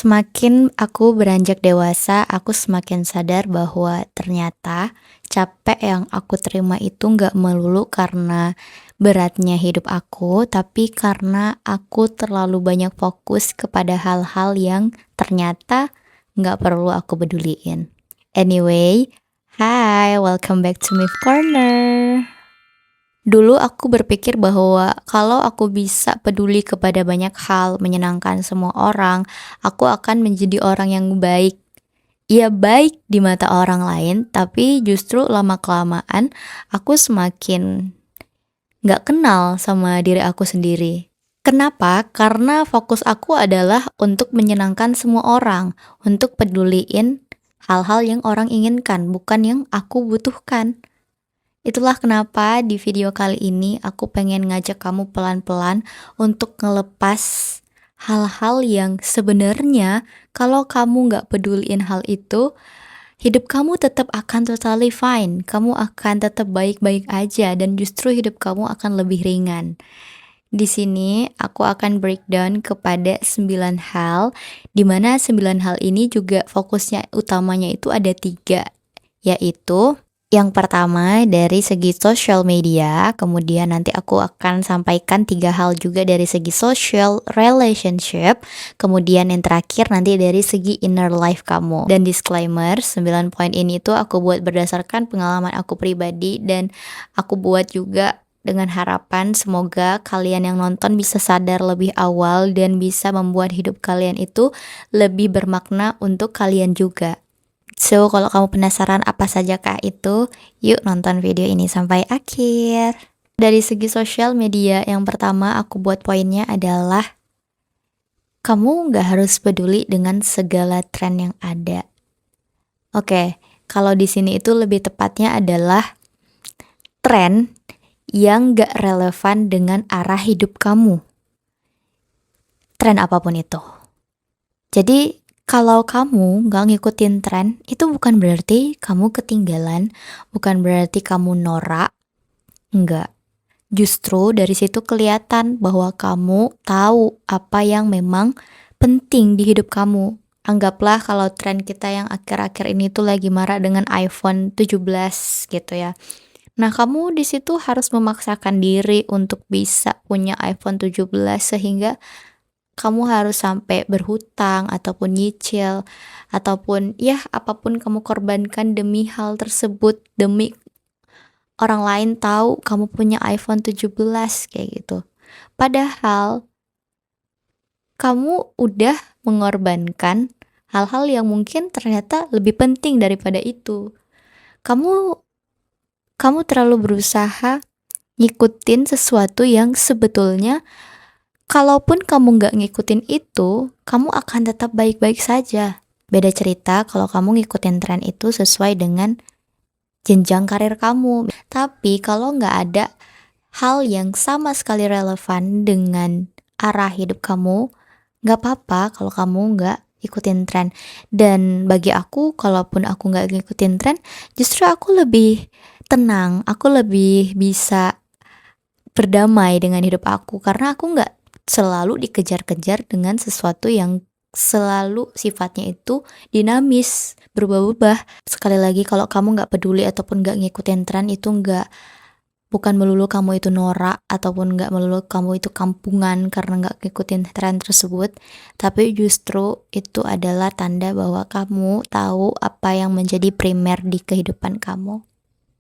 Semakin aku beranjak dewasa, aku semakin sadar bahwa ternyata capek yang aku terima itu nggak melulu karena beratnya hidup aku, tapi karena aku terlalu banyak fokus kepada hal-hal yang ternyata nggak perlu aku peduliin. Anyway, hi, welcome back to Myth Corner. Dulu aku berpikir bahwa kalau aku bisa peduli kepada banyak hal, menyenangkan semua orang, aku akan menjadi orang yang baik. Iya baik di mata orang lain, tapi justru lama-kelamaan aku semakin gak kenal sama diri aku sendiri. Kenapa? Karena fokus aku adalah untuk menyenangkan semua orang, untuk peduliin hal-hal yang orang inginkan, bukan yang aku butuhkan. Itulah kenapa di video kali ini aku pengen ngajak kamu pelan-pelan untuk ngelepas hal-hal yang sebenarnya kalau kamu nggak peduliin hal itu, hidup kamu tetap akan totally fine. Kamu akan tetap baik-baik aja dan justru hidup kamu akan lebih ringan. Di sini aku akan breakdown kepada 9 hal, di mana 9 hal ini juga fokusnya utamanya itu ada 3, yaitu yang pertama dari segi social media, kemudian nanti aku akan sampaikan 3 hal juga dari segi social relationship, kemudian yang terakhir nanti dari segi inner life kamu. Dan disclaimer, 9 poin ini tuh aku buat berdasarkan pengalaman aku pribadi dan aku buat juga dengan harapan semoga kalian yang nonton bisa sadar lebih awal dan bisa membuat hidup kalian itu lebih bermakna untuk kalian juga. So, kalau kamu penasaran apa saja kah itu, yuk nonton video ini sampai akhir. Dari segi sosial media, yang pertama aku buat poinnya adalah kamu gak harus peduli dengan segala tren yang ada. Oke, kalau di sini itu lebih tepatnya adalah tren yang gak relevan dengan arah hidup kamu. Tren apapun itu. Jadi, kalau kamu gak ngikutin tren, itu bukan berarti kamu ketinggalan, bukan berarti kamu norak, enggak. Justru dari situ kelihatan bahwa kamu tahu apa yang memang penting di hidup kamu. Anggaplah kalau tren kita yang akhir-akhir ini tuh lagi marah dengan iPhone 17 gitu ya. Nah, kamu di situ harus memaksakan diri untuk bisa punya iPhone 17 sehingga kamu harus sampai berhutang ataupun nyicil ataupun ya apapun kamu korbankan demi hal tersebut, demi orang lain tahu kamu punya iPhone 17 kayak gitu. Padahal kamu udah mengorbankan hal-hal yang mungkin ternyata lebih penting daripada itu. Kamu terlalu berusaha ngikutin sesuatu yang sebetulnya kalaupun kamu nggak ngikutin itu, kamu akan tetap baik-baik saja. Beda cerita kalau kamu ngikutin tren itu sesuai dengan jenjang karir kamu. Tapi kalau nggak ada hal yang sama sekali relevan dengan arah hidup kamu, nggak apa-apa kalau kamu nggak ikutin tren. Dan bagi aku, kalaupun aku nggak ngikutin tren, justru aku lebih tenang, aku lebih bisa berdamai dengan hidup aku karena aku nggak selalu dikejar-kejar dengan sesuatu yang selalu sifatnya itu dinamis, berubah-ubah. Sekali lagi kalau kamu nggak peduli ataupun nggak ngikutin tren itu bukan melulu kamu itu norak ataupun nggak melulu kamu itu kampungan karena nggak ngikutin tren tersebut, tapi justru itu adalah tanda bahwa kamu tahu apa yang menjadi primer di kehidupan kamu.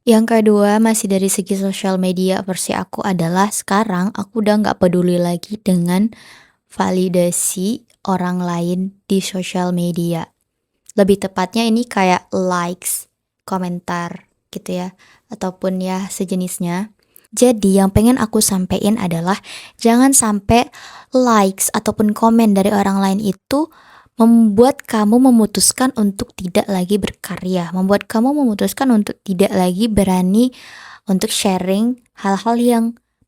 Yang kedua masih dari segi sosial media versi aku adalah sekarang aku udah gak peduli lagi dengan validasi orang lain di sosial media. Lebih tepatnya ini kayak likes, komentar gitu ya, ataupun ya sejenisnya. Jadi yang pengen aku sampein adalah jangan sampai likes ataupun komen dari orang lain itu membuat kamu memutuskan untuk tidak lagi berkarya, membuat kamu memutuskan untuk tidak lagi berani untuk sharing hal-hal yang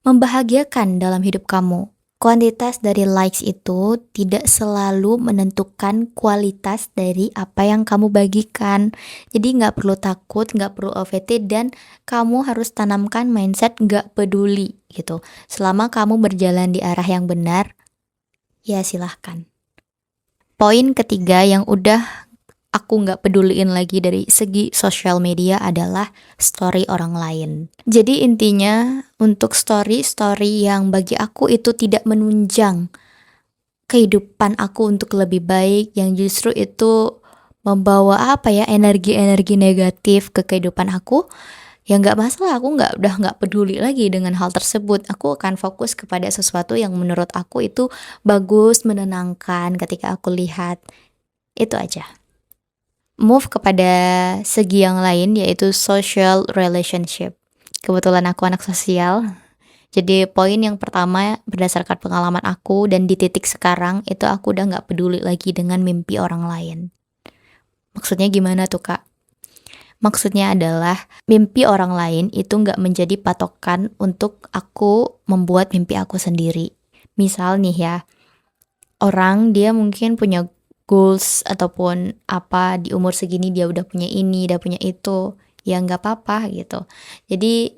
membahagiakan dalam hidup kamu. Kuantitas dari likes itu tidak selalu menentukan kualitas dari apa yang kamu bagikan. Jadi gak perlu takut, gak perlu OVT, dan kamu harus tanamkan mindset gak peduli gitu. Selama kamu berjalan di arah yang benar, ya silahkan. Poin ketiga yang udah aku nggak peduliin lagi dari segi sosial media adalah story orang lain. Jadi intinya untuk story-story yang bagi aku itu tidak menunjang kehidupan aku untuk lebih baik, yang justru itu membawa energi-energi negatif ke kehidupan aku, ya nggak masalah, aku udah nggak peduli lagi dengan hal tersebut. Aku akan fokus kepada sesuatu yang menurut aku itu bagus, menenangkan ketika aku lihat. Itu aja. Move kepada segi yang lain, yaitu social relationship. Kebetulan aku anak sosial, jadi poin yang pertama berdasarkan pengalaman aku dan di titik sekarang itu aku udah nggak peduli lagi dengan mimpi orang lain. Maksudnya gimana tuh, Kak? Maksudnya adalah mimpi orang lain itu nggak menjadi patokan untuk aku membuat mimpi aku sendiri. Misal nih ya, orang dia mungkin punya goals ataupun apa di umur segini dia udah punya ini, udah punya itu, ya nggak apa-apa gitu. Jadi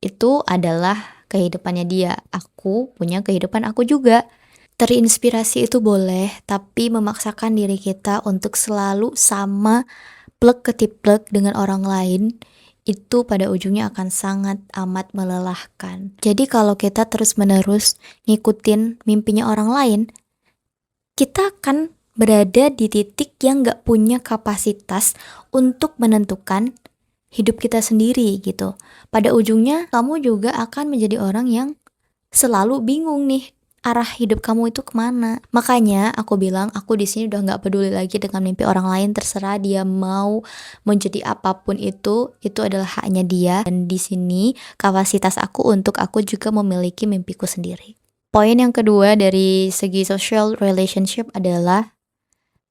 itu adalah kehidupannya dia. Aku punya kehidupan aku juga. Terinspirasi itu boleh, tapi memaksakan diri kita untuk selalu sama plek ketiplek dengan orang lain itu pada ujungnya akan sangat amat melelahkan. Jadi kalau kita terus-menerus ngikutin mimpinya orang lain, kita akan berada di titik yang gak punya kapasitas untuk menentukan hidup kita sendiri gitu. Pada ujungnya kamu juga akan menjadi orang yang selalu bingung nih arah hidup kamu itu kemana. Makanya aku bilang aku di sini udah nggak peduli lagi dengan mimpi orang lain. Terserah dia mau menjadi apapun itu adalah haknya dia. Dan di sini kapasitas aku untuk aku juga memiliki mimpiku sendiri. Poin yang kedua dari segi social relationship adalah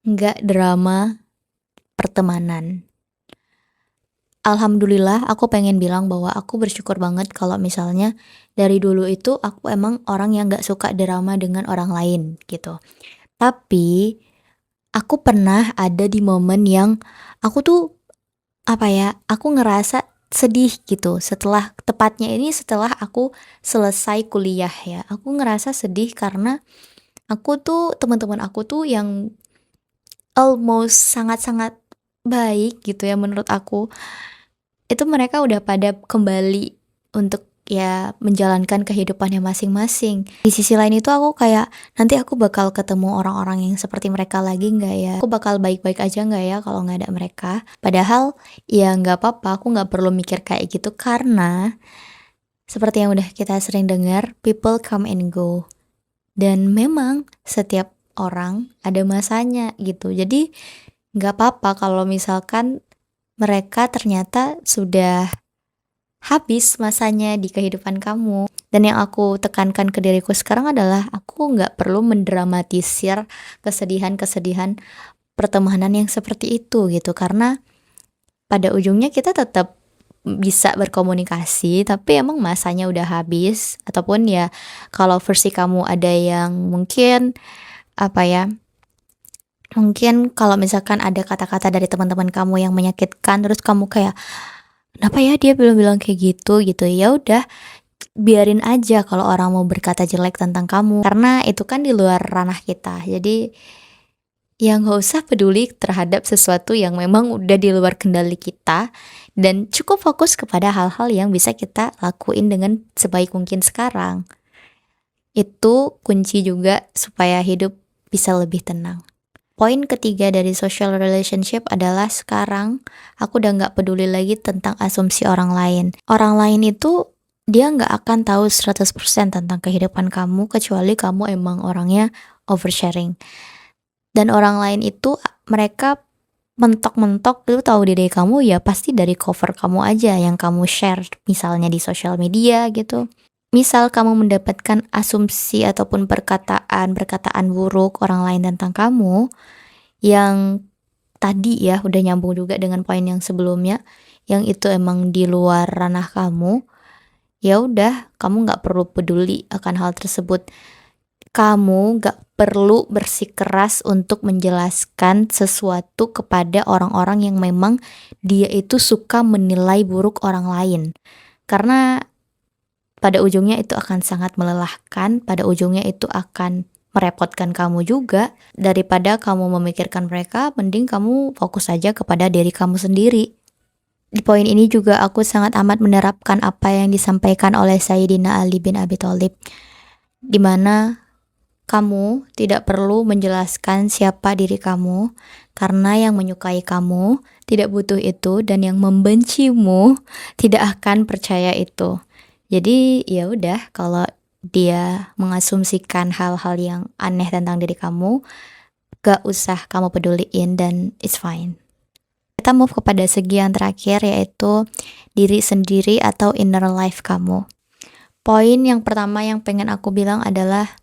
nggak drama pertemanan. Alhamdulillah aku pengen bilang bahwa aku bersyukur banget kalau misalnya dari dulu itu aku emang orang yang gak suka drama dengan orang lain gitu. Tapi aku pernah ada di momen yang aku tuh aku ngerasa sedih gitu setelah aku selesai kuliah ya. Aku ngerasa sedih karena teman-teman aku tuh yang almost sangat-sangat baik gitu ya menurut aku. Itu mereka udah pada kembali untuk ya menjalankan kehidupannya masing-masing. Di sisi lain itu aku kayak nanti aku bakal ketemu orang-orang yang seperti mereka lagi nggak ya? Aku bakal baik-baik aja nggak ya kalau nggak ada mereka? Padahal ya nggak apa-apa, aku nggak perlu mikir kayak gitu karena seperti yang udah kita sering dengar, people come and go. Dan memang setiap orang ada masanya gitu. Jadi nggak apa-apa kalau misalkan mereka ternyata sudah habis masanya di kehidupan kamu. Dan yang aku tekankan ke diriku sekarang adalah aku nggak perlu mendramatisir kesedihan-kesedihan pertemanan yang seperti itu gitu. Karena pada ujungnya kita tetap bisa berkomunikasi, tapi emang masanya udah habis. Ataupun ya kalau versi kamu ada yang mungkin mungkin kalau misalkan ada kata-kata dari teman-teman kamu yang menyakitkan, terus kamu kayak, kenapa ya dia bilang kayak gitu, ya udah, biarin aja kalau orang mau berkata jelek tentang kamu, karena itu kan di luar ranah kita. Jadi, ya nggak usah peduli terhadap sesuatu yang memang udah di luar kendali kita, dan cukup fokus kepada hal-hal yang bisa kita lakuin dengan sebaik mungkin sekarang. Itu kunci juga supaya hidup bisa lebih tenang. Poin ketiga dari social relationship adalah sekarang aku udah gak peduli lagi tentang asumsi orang lain. Orang lain itu dia gak akan tahu 100% tentang kehidupan kamu kecuali kamu emang orangnya oversharing. Dan orang lain itu mereka mentok-mentok itu tahu diri kamu ya pasti dari cover kamu aja yang kamu share misalnya di social media gitu. Misal kamu mendapatkan asumsi ataupun perkataan buruk orang lain tentang kamu, yang tadi ya udah nyambung juga dengan poin yang sebelumnya, yang itu emang di luar ranah kamu, ya udah kamu nggak perlu peduli akan hal tersebut. Kamu nggak perlu bersikeras untuk menjelaskan sesuatu kepada orang-orang yang memang dia itu suka menilai buruk orang lain. Karena pada ujungnya itu akan sangat melelahkan, pada ujungnya itu akan merepotkan kamu juga. Daripada kamu memikirkan mereka, mending kamu fokus saja kepada diri kamu sendiri. Di poin ini juga aku sangat amat menerapkan apa yang disampaikan oleh Sayyidina Ali bin Abi Thalib, di mana kamu tidak perlu menjelaskan siapa diri kamu, karena yang menyukai kamu tidak butuh itu, dan yang membencimu tidak akan percaya itu. Jadi ya udah, kalau dia mengasumsikan hal-hal yang aneh tentang diri kamu, gak usah kamu peduliin dan it's fine. Kita move kepada segi yang terakhir, yaitu diri sendiri atau inner life kamu. Poin yang pertama yang pengen aku bilang adalah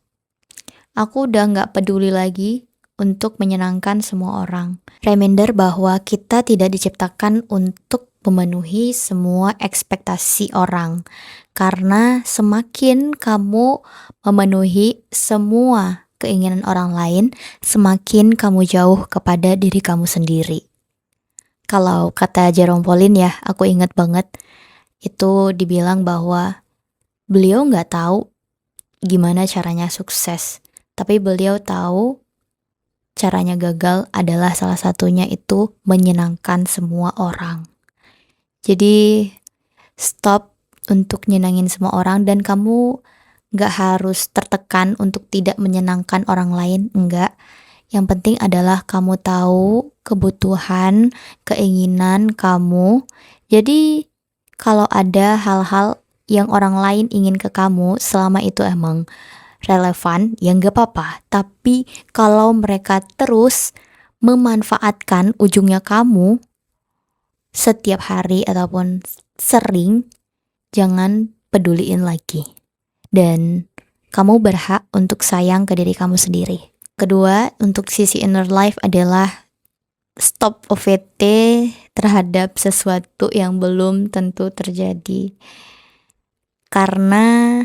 aku udah gak peduli lagi untuk menyenangkan semua orang. Reminder bahwa kita tidak diciptakan untuk memenuhi semua ekspektasi orang. Karena semakin kamu memenuhi semua keinginan orang lain, semakin kamu jauh kepada diri kamu sendiri. Kalau kata Jerome Pauline ya, aku ingat banget, itu dibilang bahwa beliau gak tahu gimana caranya sukses. Tapi beliau tahu caranya gagal adalah salah satunya itu menyenangkan semua orang. Jadi stop untuk nyenangin semua orang, dan kamu gak harus tertekan untuk tidak menyenangkan orang lain, enggak. Yang penting adalah kamu tahu kebutuhan, keinginan kamu. Jadi kalau ada hal-hal yang orang lain ingin ke kamu, selama itu emang relevan, ya gak apa-apa. Tapi kalau mereka terus memanfaatkan ujungnya kamu setiap hari ataupun sering, jangan peduliin lagi. Dan kamu berhak untuk sayang ke diri kamu sendiri. Kedua, untuk sisi inner life adalah stop OVT terhadap sesuatu yang belum tentu terjadi. Karena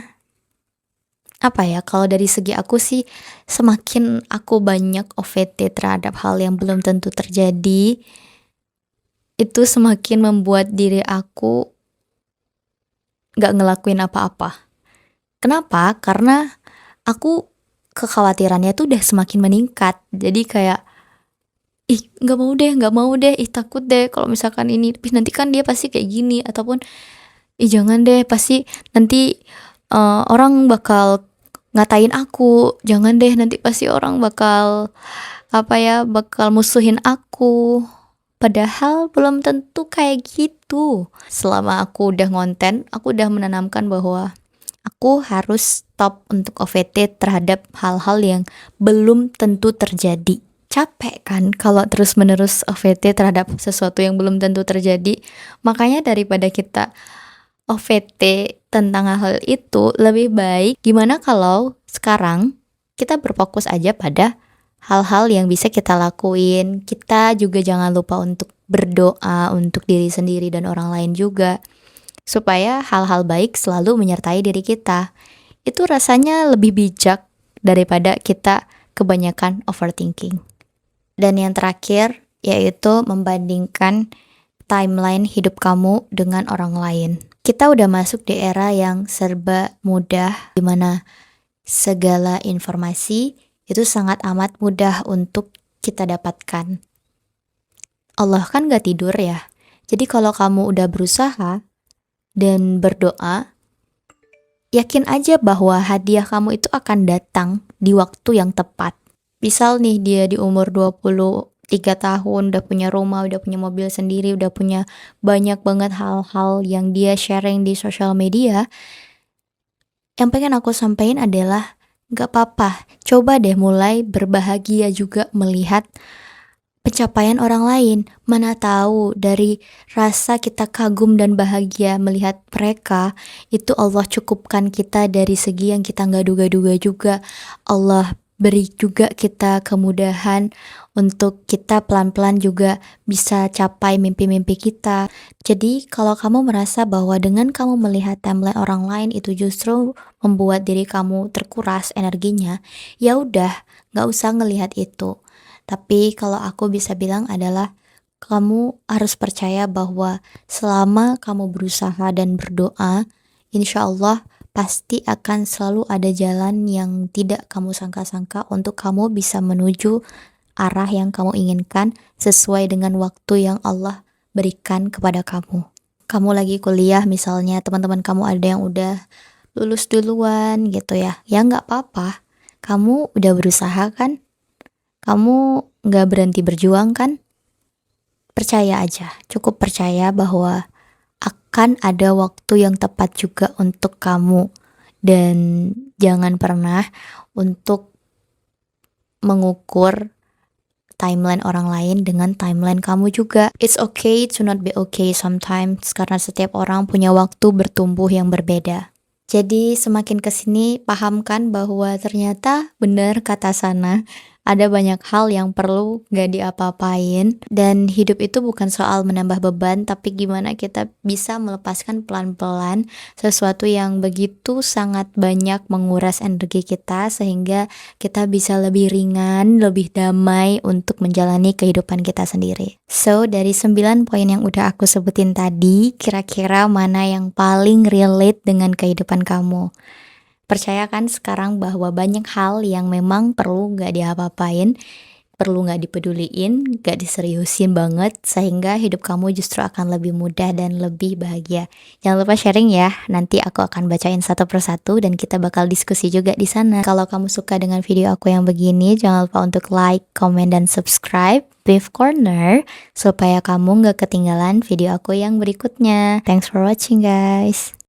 apa ya, kalau dari segi aku sih, semakin aku banyak OVT terhadap hal yang belum tentu terjadi, itu semakin membuat diri aku gak ngelakuin apa-apa. Kenapa? Karena aku kekhawatirannya tuh udah semakin meningkat. Jadi kayak, gak mau deh, takut deh kalau misalkan ini, nanti kan dia pasti kayak gini, ataupun jangan deh, pasti nanti orang bakal ngatain aku, jangan deh, nanti pasti orang bakal bakal musuhin aku. Padahal belum tentu kayak gitu. Selama aku udah ngonten, aku udah menanamkan bahwa aku harus stop untuk OVT terhadap hal-hal yang belum tentu terjadi. Capek kan kalau terus-menerus OVT terhadap sesuatu yang belum tentu terjadi. Makanya daripada kita OVT tentang hal itu, lebih baik gimana kalau sekarang kita berfokus aja pada hal-hal yang bisa kita lakuin. Kita juga jangan lupa untuk berdoa untuk diri sendiri dan orang lain juga, supaya hal-hal baik selalu menyertai diri kita. Itu rasanya lebih bijak daripada kita kebanyakan overthinking. Dan yang terakhir, yaitu membandingkan timeline hidup kamu dengan orang lain. Kita udah masuk di era yang serba mudah, di mana segala informasi itu sangat amat mudah untuk kita dapatkan. Allah kan gak tidur ya. Jadi kalau kamu udah berusaha dan berdoa, yakin aja bahwa hadiah kamu itu akan datang di waktu yang tepat. Misal nih, dia di umur 23 tahun, udah punya rumah, udah punya mobil sendiri, udah punya banyak banget hal-hal yang dia sharing di sosial media. Yang pengen aku sampaikan adalah, gak apa-apa, coba deh mulai berbahagia juga melihat pencapaian orang lain. Mana tahu dari rasa kita kagum dan bahagia melihat mereka, itu Allah cukupkan kita dari segi yang kita gak duga-duga juga. Allah beri juga kita kemudahan untuk kita pelan-pelan juga bisa capai mimpi-mimpi kita. Jadi kalau kamu merasa bahwa dengan kamu melihat timeline orang lain itu justru membuat diri kamu terkuras energinya, ya udah, gak usah ngelihat itu. Tapi kalau aku bisa bilang adalah, kamu harus percaya bahwa selama kamu berusaha dan berdoa, insya Allah pasti akan selalu ada jalan yang tidak kamu sangka-sangka untuk kamu bisa menuju arah yang kamu inginkan sesuai dengan waktu yang Allah berikan kepada kamu. Kamu lagi kuliah misalnya, teman-teman kamu ada yang udah lulus duluan gitu ya. Ya nggak apa-apa, kamu udah berusaha kan? Kamu nggak berhenti berjuang kan? Percaya aja, cukup percaya bahwa akan ada waktu yang tepat juga untuk kamu. Dan jangan pernah untuk mengukur timeline orang lain dengan timeline kamu juga. It's okay to not be okay sometimes, karena setiap orang punya waktu bertumbuh yang berbeda. Jadi semakin kesini pahamkan bahwa ternyata benar kata Sana, ada banyak hal yang perlu gak diapa-apain, dan hidup itu bukan soal menambah beban, tapi gimana kita bisa melepaskan pelan-pelan sesuatu yang begitu sangat banyak menguras energi kita, sehingga kita bisa lebih ringan, lebih damai untuk menjalani kehidupan kita sendiri. So, dari 9 poin yang udah aku sebutin tadi, kira-kira mana yang paling relate dengan kehidupan kamu? Percaya kan sekarang bahwa banyak hal yang memang perlu gak diapa-apain, perlu gak dipeduliin, gak diseriusin banget, sehingga hidup kamu justru akan lebih mudah dan lebih bahagia. Jangan lupa sharing ya, nanti aku akan bacain satu persatu dan kita bakal diskusi juga di sana. Kalau kamu suka dengan video aku yang begini, jangan lupa untuk like, comment, dan subscribe Beef Corner supaya kamu gak ketinggalan video aku yang berikutnya. Thanks for watching guys.